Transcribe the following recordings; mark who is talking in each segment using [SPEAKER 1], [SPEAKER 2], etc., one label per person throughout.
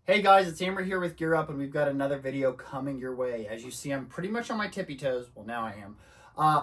[SPEAKER 1] Hey guys, it's Amber here with Gear Up, and we've got another video coming your way. As you see, I'm pretty much on my tippy toes. Well, now I am.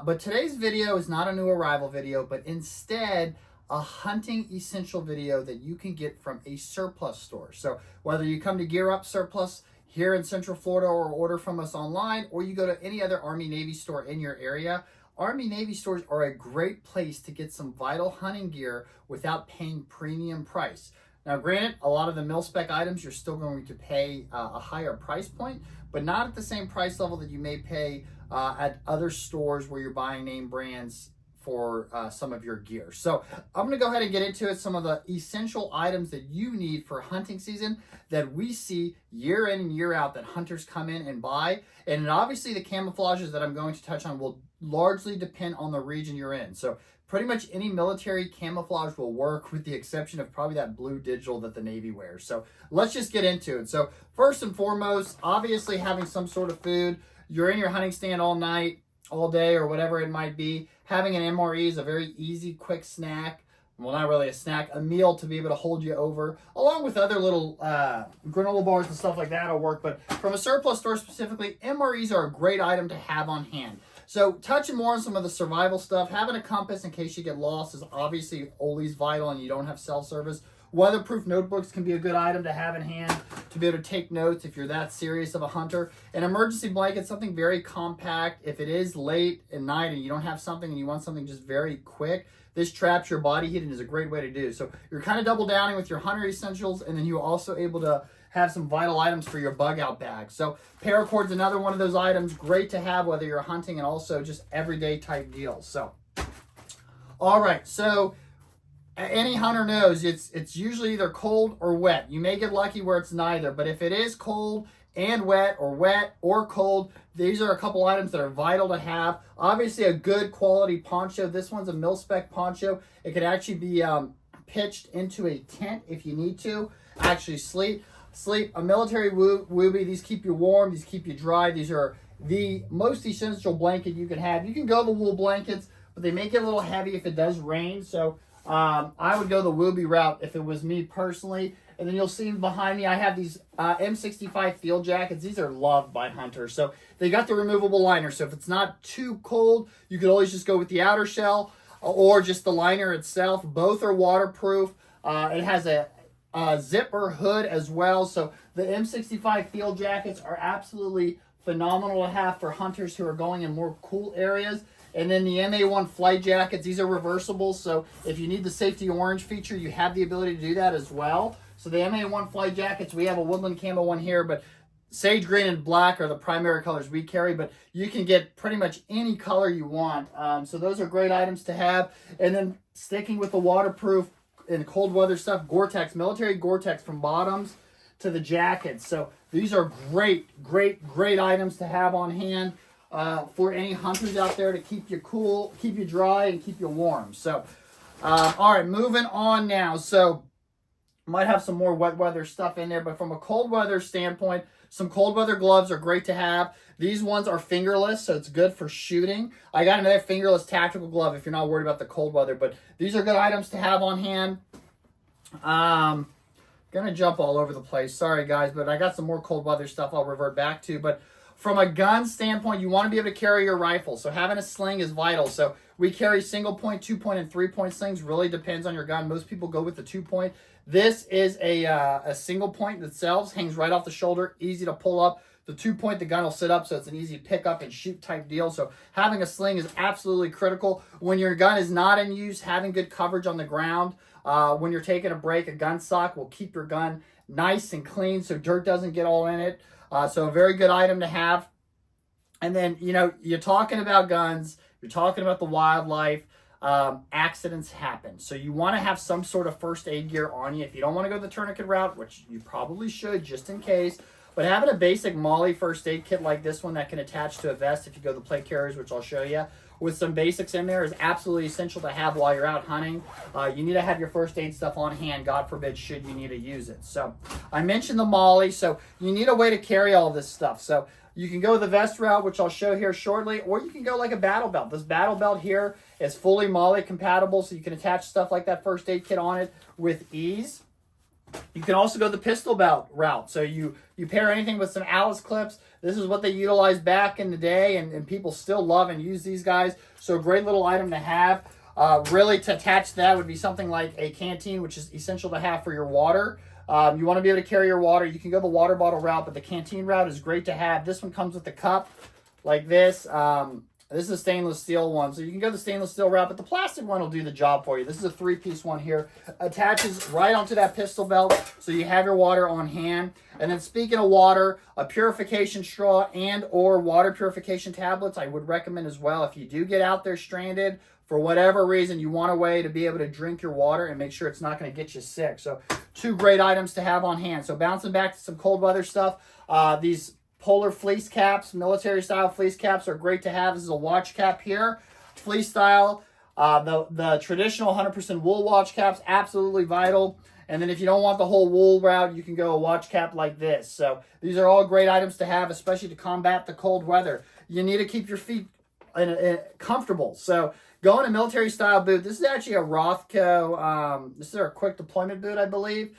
[SPEAKER 1] But today's video is not a new arrival video, but instead a hunting essential video that you can get from a surplus store. So whether you come to Gear Up Surplus here in Central Florida or order from us online, or you go to any other Army Navy store in your area, Army Navy stores are a great place to get some vital hunting gear without paying premium price. Now, granted, a lot of the mil-spec items, you're still going to pay a higher price point, but not at the same price level that you may pay at other stores where you're buying name brands for some of your gear. So I'm going to go ahead and get into it, some of the essential items that you need for hunting season that we see year in and year out that hunters come in and buy. And obviously the camouflages that I'm going to touch on will largely depend on the region you're in. So pretty much any military camouflage will work, with the exception of probably that blue digital that the Navy wears. So let's just get into it. So first and foremost, obviously having some sort of food. You're in your hunting stand all night, all day, or whatever it might be. Having an MRE is a very easy, quick snack. Well, not really a snack, a meal to be able to hold you over, along with other little granola bars and stuff like that will work. But from a surplus store specifically, MREs are a great item to have on hand. So touching more on some of the survival stuff, having a compass in case you get lost is obviously always vital and you don't have cell service. Weatherproof notebooks can be a good item to have in hand to be able to take notes if you're that serious of a hunter. An emergency blanket, something very compact. If it is late at night and you don't have something and you want something just very quick, this traps your body heat and is a great way to do. So you're kind of double downing with your hunter essentials, and then you're also able to have some vital items for your bug out bag. So paracord's another one of those items, great to have whether you're hunting and also just everyday type deals. So, all right, so any hunter knows it's usually either cold or wet. You may get lucky where it's neither, but if it is cold and wet or cold, these are a couple items that are vital to have. Obviously a good quality poncho. This one's a mil-spec poncho. It could actually be pitched into a tent if you need to actually sleep. A military wooby. These keep you warm, these keep you dry. These are the most essential blanket you can have. You can go the wool blankets, but they make it a little heavy if it does rain. So I would go the wooby route if it was me personally. And then you'll see behind me, I have these M65 field jackets. These are loved by hunters. So they got the removable liner. So if it's not too cold, you could always just go with the outer shell or just the liner itself. Both are waterproof. It has a zipper hood as well. So the M65 field jackets are absolutely phenomenal to have for hunters who are going in more cool areas. And then the MA1 flight jackets, these are reversible. So if you need the safety orange feature, you have the ability to do that as well. So the MA1 flight jackets, we have a woodland camo one here, but sage green and black are the primary colors we carry, but you can get pretty much any color you want. So those are great items to have. And then sticking with the waterproof and cold weather stuff, Gore-Tex, military Gore-Tex from bottoms to the jackets. So these are great items to have on hand for any hunters out there to keep you cool, keep you dry, and keep you warm. So, all right, moving on now. So might have some more wet weather stuff in there, but from a cold weather standpoint, some cold weather gloves are great to have. These ones are fingerless, so it's good for shooting. I got another fingerless tactical glove if you're not worried about the cold weather, but these are good items to have on hand. Gonna jump all over the place. Sorry, guys, but I got some more cold weather stuff I'll revert back to. But from a gun standpoint, you want to be able to carry your rifle, so having a sling is vital. So we carry single point, 2-point, and 3-point slings. Really depends on your gun. Most people go with the 2-point. This is a single point that sells, hangs right off the shoulder, easy to pull up. The 2-point, the gun will sit up, so it's an easy pick up and shoot type deal. So having a sling is absolutely critical. When your gun is not in use, having good coverage on the ground. When you're taking a break, a gun sock will keep your gun nice and clean so dirt doesn't get all in it. So a very good item to have. And then, you know, you're talking about guns, you're talking about the wildlife. Accidents happen. So you want to have some sort of first aid gear on you. If you don't want to go the tourniquet route, which you probably should just in case, but having a basic MOLLE first aid kit like this one that can attach to a vest if you go the plate carriers, which I'll show you, with some basics in there is absolutely essential to have while you're out hunting. You need to have your first aid stuff on hand, God forbid, should you need to use it. So I mentioned the MOLLE, so you need a way to carry all this stuff. So you can go the vest route, which I'll show here shortly, or you can go like a battle belt. This battle belt here is fully MOLLE compatible, so you can attach stuff like that first aid kit on it with ease. You can also go the pistol belt route. So you pair anything with some Alice clips. This is what they utilized back in the day, and people still love and use these guys. So a great little item to have. Really, to attach to that would be something like a canteen, which is essential to have for your water. You want to be able to carry your water. You can go the water bottle route, but the canteen route is great to have. This one comes with the cup like this. This is a stainless steel one, so you can go the stainless steel route, but the plastic one will do the job for you. This is a 3-piece one here. Attaches right onto that pistol belt, so you have your water on hand. And then speaking of water, a purification straw and or water purification tablets I would recommend as well. If you do get out there stranded, for whatever reason, you want a way to be able to drink your water and make sure it's not going to get you sick. So 2 great items to have on hand. So bouncing back to some cold weather stuff, these polar fleece caps, military style fleece caps are great to have. This is a watch cap here, fleece style. The traditional 100% wool watch caps, absolutely vital. And then if you don't want the whole wool route, you can go a watch cap like this. So these are all great items to have, especially to combat the cold weather. You need to keep your feet comfortable. So go in a military style boot. This is actually a Rothko. This is our quick deployment boot, I believe.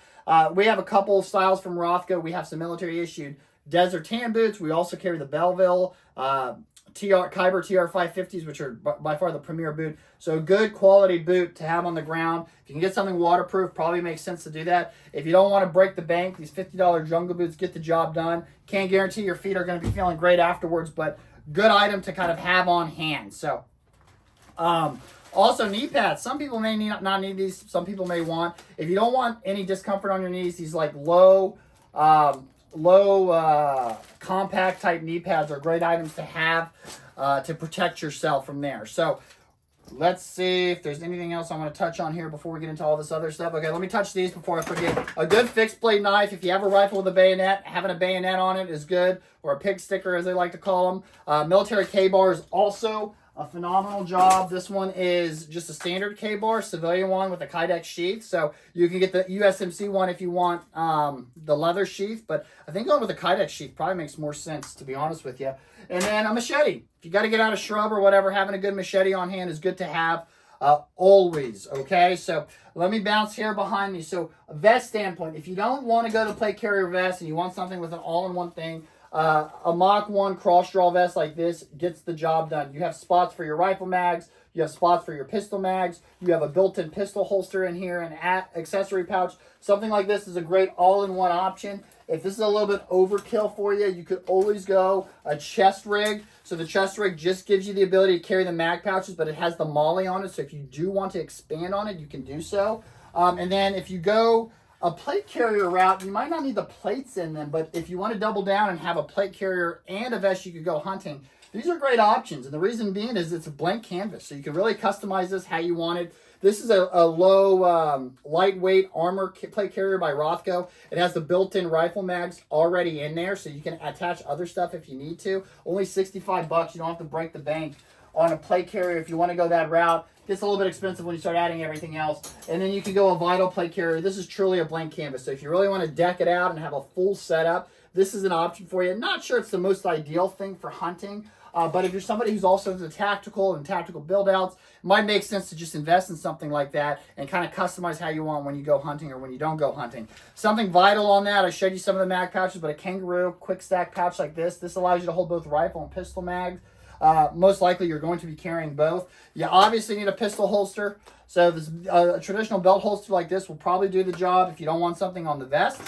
[SPEAKER 1] We have a couple of styles from Rothko. We have some military issued desert tan boots. We also carry the Belleville Kyber TR550s, which are by far the premier boot. So a good quality boot to have on the ground. If you can get something waterproof, probably makes sense to do that. If you don't want to break the bank, these $50 jungle boots get the job done. Can't guarantee your feet are going to be feeling great afterwards, but good item to kind of have on hand. So also knee pads. Some people may not need these. Some people may want. If you don't want any discomfort on your knees, these like low compact type knee pads are great items to have to protect yourself from there. So let's see if there's anything else I want to touch on here before we get into all this other stuff. Okay, let me touch these before I forget. A good fixed blade knife. If you have a rifle with a bayonet, having a bayonet on it is good, or a pig sticker as they like to call them. Military K-bar is also a phenomenal job. This one is just a standard K-bar, civilian one with a Kydex sheath. So you can get the USMC one if you want the leather sheath. But I think going with the Kydex sheath probably makes more sense, to be honest with you. And then a machete. If you got to get out of shrub or whatever, having a good machete on hand is good to have always. Okay, so let me bounce here behind me. So a vest standpoint, if you don't want to go to plate carrier vest and you want something with an all-in-one thing, a Mach 1 cross draw vest like this gets the job done. You have spots for your rifle mags. You have spots for your pistol mags. You have a built-in pistol holster in here, an accessory pouch. Something like this is a great all-in-one option. If this is a little bit overkill for you, you could always go a chest rig. So the chest rig just gives you the ability to carry the mag pouches, but it has the MOLLE on it. So if you do want to expand on it, you can do so. And then if you go a plate carrier route, you might not need the plates in them, but if you want to double down and have a plate carrier and a vest, you could go hunting. These are great options, and the reason being is it's a blank canvas, so you can really customize this how you want it. This is a low, lightweight armor plate carrier by Rothko. It has the built-in rifle mags already in there, so you can attach other stuff if you need to. Only $65. You don't have to break the bank on a plate carrier if you want to go that route. Gets a little bit expensive when you start adding everything else. And then you can go a vital plate carrier. This is truly a blank canvas. So if you really want to deck it out and have a full setup, this is an option for you. Not sure it's the most ideal thing for hunting, but if you're somebody who's also into tactical and tactical build outs, it might make sense to just invest in something like that and kind of customize how you want when you go hunting or when you don't go hunting. Something vital on that, I showed you some of the mag pouches, but a kangaroo quick stack pouch like this allows you to hold both rifle and pistol mags. Most likely you're going to be carrying both. You obviously need a pistol holster. So this, a traditional belt holster like this will probably do the job if you don't want something on the vest.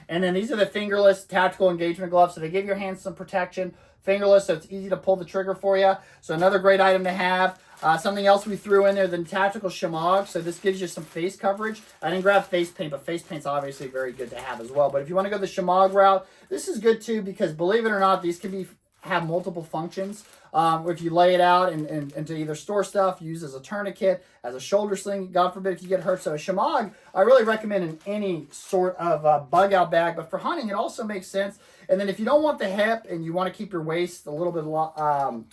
[SPEAKER 1] And then these are the fingerless tactical engagement gloves. So they give your hands some protection. Fingerless, so it's easy to pull the trigger for you. So another great item to have. Something else we threw in there, the tactical shamag. So this gives you some face coverage. I didn't grab face paint, but face paint's obviously very good to have as well. But if you want to go the shamag route, this is good too, because believe it or not, these can have multiple functions. If you lay it out and to either store stuff, use as a tourniquet, as a shoulder sling, God forbid if you get hurt. So a shamag, I really recommend in any sort of bug out bag, but for hunting, it also makes sense. And then if you don't want the hip and you want to keep your waist a little bit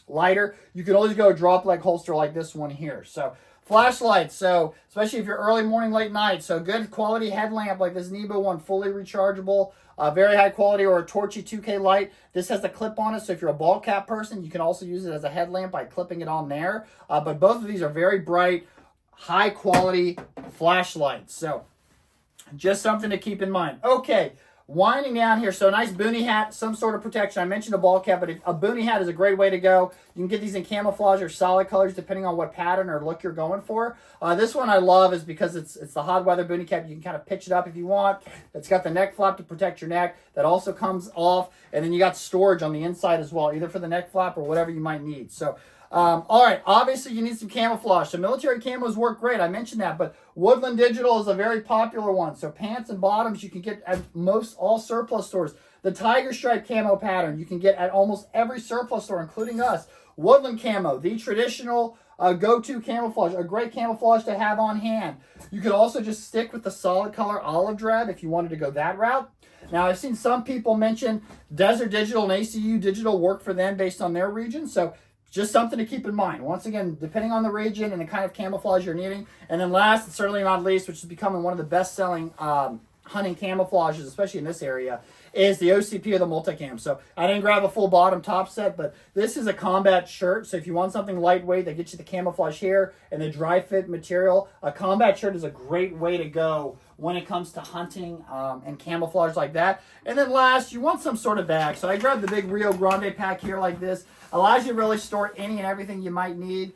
[SPEAKER 1] lighter, you can always go a drop leg holster like this one here. So flashlights, so especially if you're early morning, late night, so good quality headlamp like this Nebo one, fully rechargeable, very high quality, or a Torchy 2K light. This has a clip on it, so if you're a ball cap person, you can also use it as a headlamp by clipping it on there. But both of these are very bright, high quality flashlights. So Just something to keep in mind. Okay, winding down here. So a nice boonie hat, some sort of protection. I mentioned a ball cap, but a boonie hat is a great way to go. You can get these in camouflage or solid colors depending on what pattern or look you're going for. This one I love is because it's the hot weather boonie cap. You can kind of pitch it up if you want. It's got the neck flap to protect your neck. That also comes off. And then you got storage on the inside as well, either for the neck flap or whatever you might need. So all right, obviously you need some camouflage. So military camos work great. I mentioned that, but Woodland Digital is a very popular one. So pants and bottoms you can get at most all surplus stores. The tiger stripe camo pattern you can get at almost every surplus store, including us. Woodland camo, the traditional go-to camouflage, a great camouflage to have on hand. You could also just stick with the solid color olive drab if you wanted to go that route. Now, I've seen some people mention Desert Digital and ACU Digital work for them based on their region. So just something to keep in mind. Once again, depending on the region and the kind of camouflage you're needing. And then last, and certainly not least, which is becoming one of the best-selling hunting camouflages, especially in this area, is the OCP or the multicam. So I didn't grab a full bottom top set, but this is a combat shirt. So if you want something lightweight that gets you the camouflage here and the dry fit material, a combat shirt is a great way to go when it comes to hunting and camouflage like that. And then last, you want some sort of bag. So I grabbed the big Rio Grande pack here like this. Allows you to really store any and everything you might need.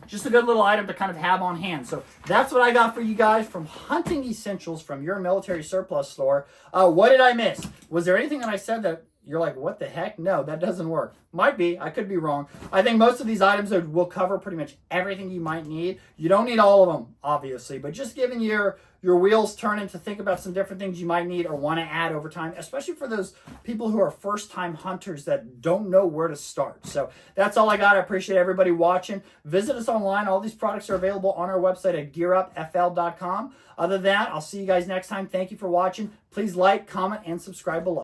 [SPEAKER 1] Just a good little item to kind of have on hand. So that's what I got for you guys from Hunting Essentials from your military surplus store. What did I miss? Was there anything that I said that you're like, what the heck? No, that doesn't work. Might be. I could be wrong. I think most of these items will cover pretty much everything you might need. You don't need all of them, obviously, but just giving your wheels turning to think about some different things you might need or want to add over time, especially for those people who are first-time hunters that don't know where to start. So that's all I got. I appreciate everybody watching. Visit us online. All these products are available on our website at gearupfl.com. Other than that, I'll see you guys next time. Thank you for watching. Please like, comment, and subscribe below.